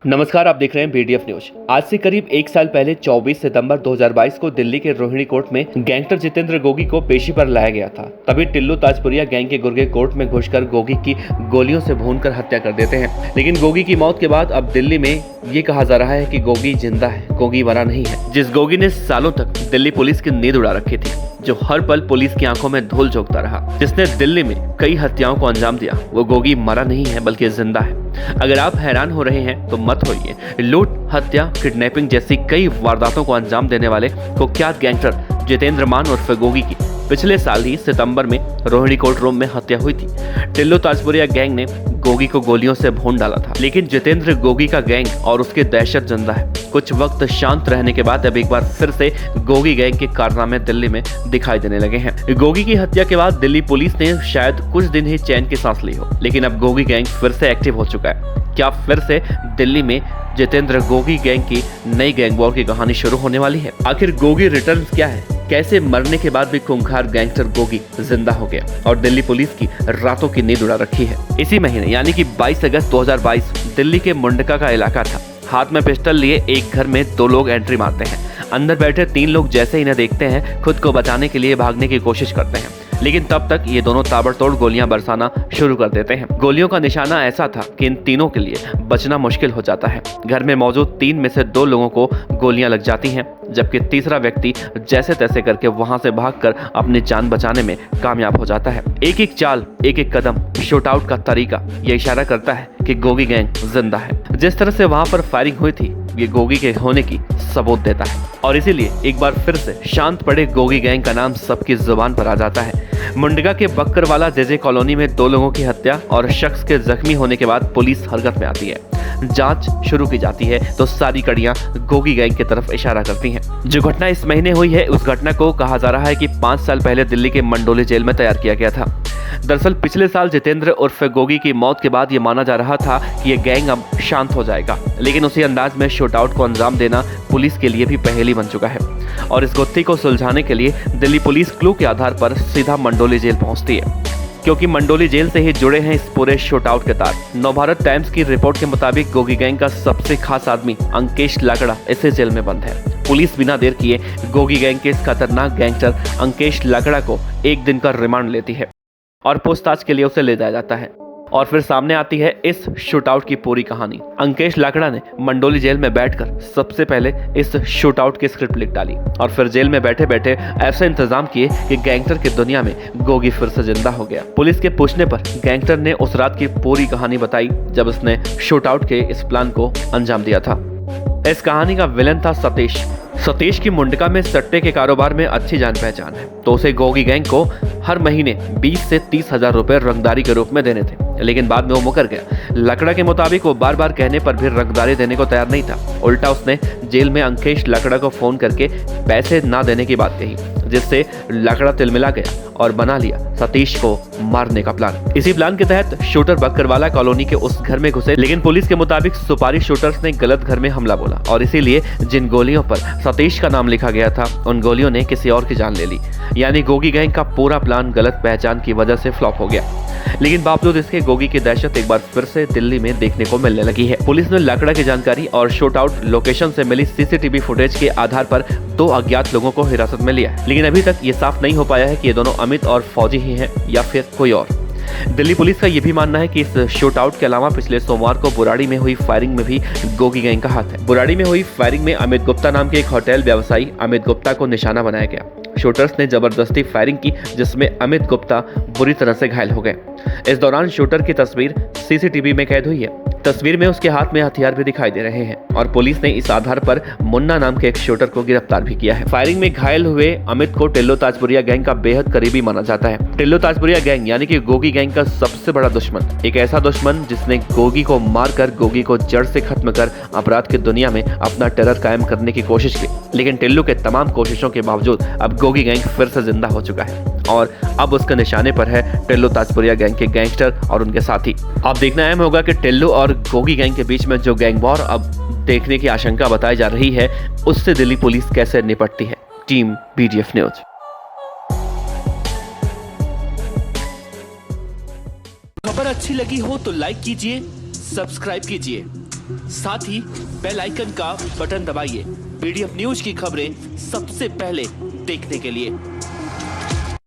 नमस्कार, आप देख रहे हैं बीडीएफ न्यूज। आज से करीब एक साल पहले 24 सितंबर 2022 को दिल्ली के रोहिणी कोर्ट में गैंगस्टर जितेंद्र गोगी को पेशी पर लाया गया था। तभी टिल्लू ताजपुरिया गैंग के गुर्गे कोर्ट में घुसकर गोगी की गोलियों से भूनकर हत्या कर देते हैं। लेकिन गोगी की मौत के बाद अब दिल्ली में ये कहा जा रहा है कि गोगी जिंदा है, गोगी मरा नहीं है। जिस गोगी ने सालों तक दिल्ली पुलिस की नींद उड़ा रखी थी, जो हर पल पुलिस की आंखों में धूल झोंकता रहा, जिसने दिल्ली में कई हत्याओं को अंजाम दिया, वो गोगी मरा नहीं है बल्कि जिंदा है। अगर आप हैरान हो रहे हैं तो मत होइए। लूट, हत्या, किडनैपिंग जैसी कई वारदातों को अंजाम देने वाले कुख्यात गैंगस्टर जितेंद्र मान उर्फ गोगी की पिछले साल ही सितंबर में रोहिणी कोर्ट रूम में हत्या हुई थी। टिल्लू ताजपुरिया गैंग ने गोगी को गोलियों से भून डाला था, लेकिन जितेंद्र गोगी का गैंग और उसकी दहशत जिंदा है। कुछ वक्त शांत रहने के बाद अब एक बार फिर से गोगी गैंग के कारनामे दिल्ली में दिखाई देने लगे हैं। गोगी की हत्या के बाद दिल्ली पुलिस ने शायद कुछ दिन ही चैन की सांस ली हो, लेकिन अब गोगी गैंग फिर से एक्टिव हो चुका है। क्या फिर से दिल्ली में जितेंद्र गोगी गैंग की नई गैंग वॉर की कहानी शुरू होने वाली है? आखिर गोगी रिटर्न्स क्या है? कैसे मरने के बाद भी खूंखार गैंगस्टर गोगी जिंदा हो गया और दिल्ली पुलिस की रातों की नींद उड़ा रखी है? इसी महीने यानी कि 22 अगस्त 2022 दिल्ली के मुंडका का इलाका था। हाथ में पिस्टल लिए एक घर में दो लोग एंट्री मारते हैं। अंदर बैठे तीन लोग जैसे ही इन्हें देखते हैं, खुद को बचाने के लिए भागने की कोशिश करते हैं, लेकिन तब तक ये दोनों ताबड़तोड़ गोलियां बरसाना शुरू कर देते हैं। गोलियों का निशाना ऐसा था कि इन तीनों के लिए बचना मुश्किल हो जाता है। घर में मौजूद तीन में से दो लोगों को गोलियां लग जाती हैं, जबकि तीसरा व्यक्ति जैसे तैसे करके वहां से भागकर अपनी जान बचाने में कामयाब हो जाता है। एक एक चाल, एक एक कदम, शूट आउट का तरीका ये इशारा करता है कि गोगी गैंग जिंदा है। जिस तरह से वहां पर फायरिंग हुई थी, ये गोगी के होने की सबूत देता है और इसीलिए एक बार फिर से शांत पड़े गोगी गैंग का नाम सबकी जुबान पर आ जाता है। मुंडका के बक्करवाला जेजे कॉलोनी में दो लोगों की हत्या और शख्स के जख्मी होने के बाद पुलिस हरकत में आती है। जांच शुरू की जाती है तो सारी कड़ियां गोगी गैंग की तरफ इशारा करती हैं। जो घटना इस महीने हुई है, उस घटना को कहा जा रहा है कि 5 साल पहले दिल्ली के मंडोली जेल में तैयार किया गया था। दरअसल पिछले साल जितेंद्र उर्फ गोगी की मौत के बाद ये माना जा रहा था कि ये गैंग अब शांत हो जाएगा, लेकिन उसी अंदाज में शूटआउट को अंजाम देना पुलिस के लिए भी पहेली बन चुका है और इस गुत्थी को सुलझाने के लिए दिल्ली पुलिस क्लू के आधार पर सीधा मंडोली जेल पहुंचती है, क्योंकि मंडोली जेल से ही जुड़े हैं इस पूरे शूटआउट के तार। नवभारत टाइम्स की रिपोर्ट के मुताबिक गोगी गैंग का सबसे खास आदमी अंकेश लाकड़ा इसी जेल में बंद है। पुलिस बिना देर किए गोगी गैंग के इस खतरनाक गैंगस्टर अंकेश लाकड़ा को एक दिन का रिमांड लेती है और पूछताछ के लिए उसे ले जाया जाता है और फिर सामने आती है इस शूटआउट की पूरी कहानी। अंकेश लाकड़ा ने मंडोली जेल में बैठकर सबसे पहले इस शूटआउट की स्क्रिप्ट लिख डाली और फिर जेल में बैठे बैठे ऐसे इंतजाम किए कि गैंगस्टर की दुनिया में गोगी फिर से जिंदा हो गया। पुलिस के पूछने पर गैंगस्टर ने उस रात की पूरी कहानी बताई जब उसने शूटआउट के इस प्लान को अंजाम दिया था। इस कहानी का विलन था सतीश। सतीश की मुंडका में सट्टे के कारोबार में अच्छी जान पहचान है, तो उसे गोगी गैंग को हर महीने 20 से 30 हजार रुपए रंगदारी के रूप में देने थे, लेकिन बाद में वो मुकर गया। लकड़ा के मुताबिक वो बार बार कहने पर भी रंगदारी देने को तैयार नहीं था। उल्टा उसने जेल में अंकेश लकड़ा को फोन करके पैसे ना देने की बात कही, जिससे लकड़ा तिलमिला गया और बना लिया सतीश को मारने का प्लान। इसी प्लान के तहत शूटर बक्करवाला कॉलोनी के उस घर में घुसे, लेकिन पुलिस के मुताबिक सुपारी शूटर्स ने गलत घर में हमला बोला और इसीलिए जिन गोलियों पर सतीश का नाम लिखा गया था, उन गोलियों ने किसी और की जान ले ली। यानी गोगी गैंग का पूरा प्लान गलत पहचान की वजह से फ्लॉप हो गया। लेकिन बावजूद इसके गोगी की दहशत एक बार फिर से दिल्ली में देखने को मिलने लगी है। पुलिस ने लाकड़ा की जानकारी और शूटआउट लोकेशन से मिली सीसीटीवी फुटेज के आधार पर दो अज्ञात लोगों को हिरासत में लिया है, लेकिन अभी तक ये साफ नहीं हो पाया है कि ये दोनों अमित और फौजी ही हैं या फिर कोई और। दिल्ली पुलिस का यह भी मानना है कि इस शूटआउट के अलावा पिछले सोमवार को बुराड़ी में हुई फायरिंग में भी गोगी गैंग का हाथ है। बुराड़ी में हुई फायरिंग में अमित गुप्ता नाम के एक होटल व्यवसायी अमित गुप्ता को निशाना बनाया गया। शूटर्स ने जबरदस्ती फायरिंग की, जिसमें अमित गुप्ता बुरी तरह से घायल हो गए। इस दौरान शूटर की तस्वीर सीसीटीवी में कैद हुई है। तस्वीर में उसके हाथ में हथियार भी दिखाई दे रहे हैं और पुलिस ने इस आधार पर मुन्ना नाम के एक शूटर को गिरफ्तार भी किया है। फायरिंग में घायल हुए अमित को टिल्लू ताजपुरिया गैंग का बेहद करीबी माना जाता है। टिल्लू ताजपुरिया गैंग यानी कि गोगी गैंग का सबसे बड़ा दुश्मन, एक ऐसा दुश्मन जिसने गोगी को मारकर गोगी को जड़ से खत्म कर अपराध की दुनिया में अपना टेरर कायम करने की कोशिश की, लेकिन टिल्लू के तमाम कोशिशों के बावजूद अब गोगी गैंग फिर से जिंदा हो चुका है और अब उसके निशाने पर है टिल्लू ताजपुरिया गैंग के गैंगस्टर और उनके साथी। अब देखना अहम होगा कि टिल्लू और गोगी गैंग के बीच में जो गैंग वॉर अब देखने की आशंका बताई जा रही है, उससे दिल्ली पुलिस कैसे निपटती है। Team BDF news. खबर अच्छी लगी हो तो लाइक कीजिए, सब्सक्राइब कीजिए साथ ही बेल आइकन का बटन दबाइए पीडीएफ न्यूज की खबरें सबसे पहले देखने के लिए।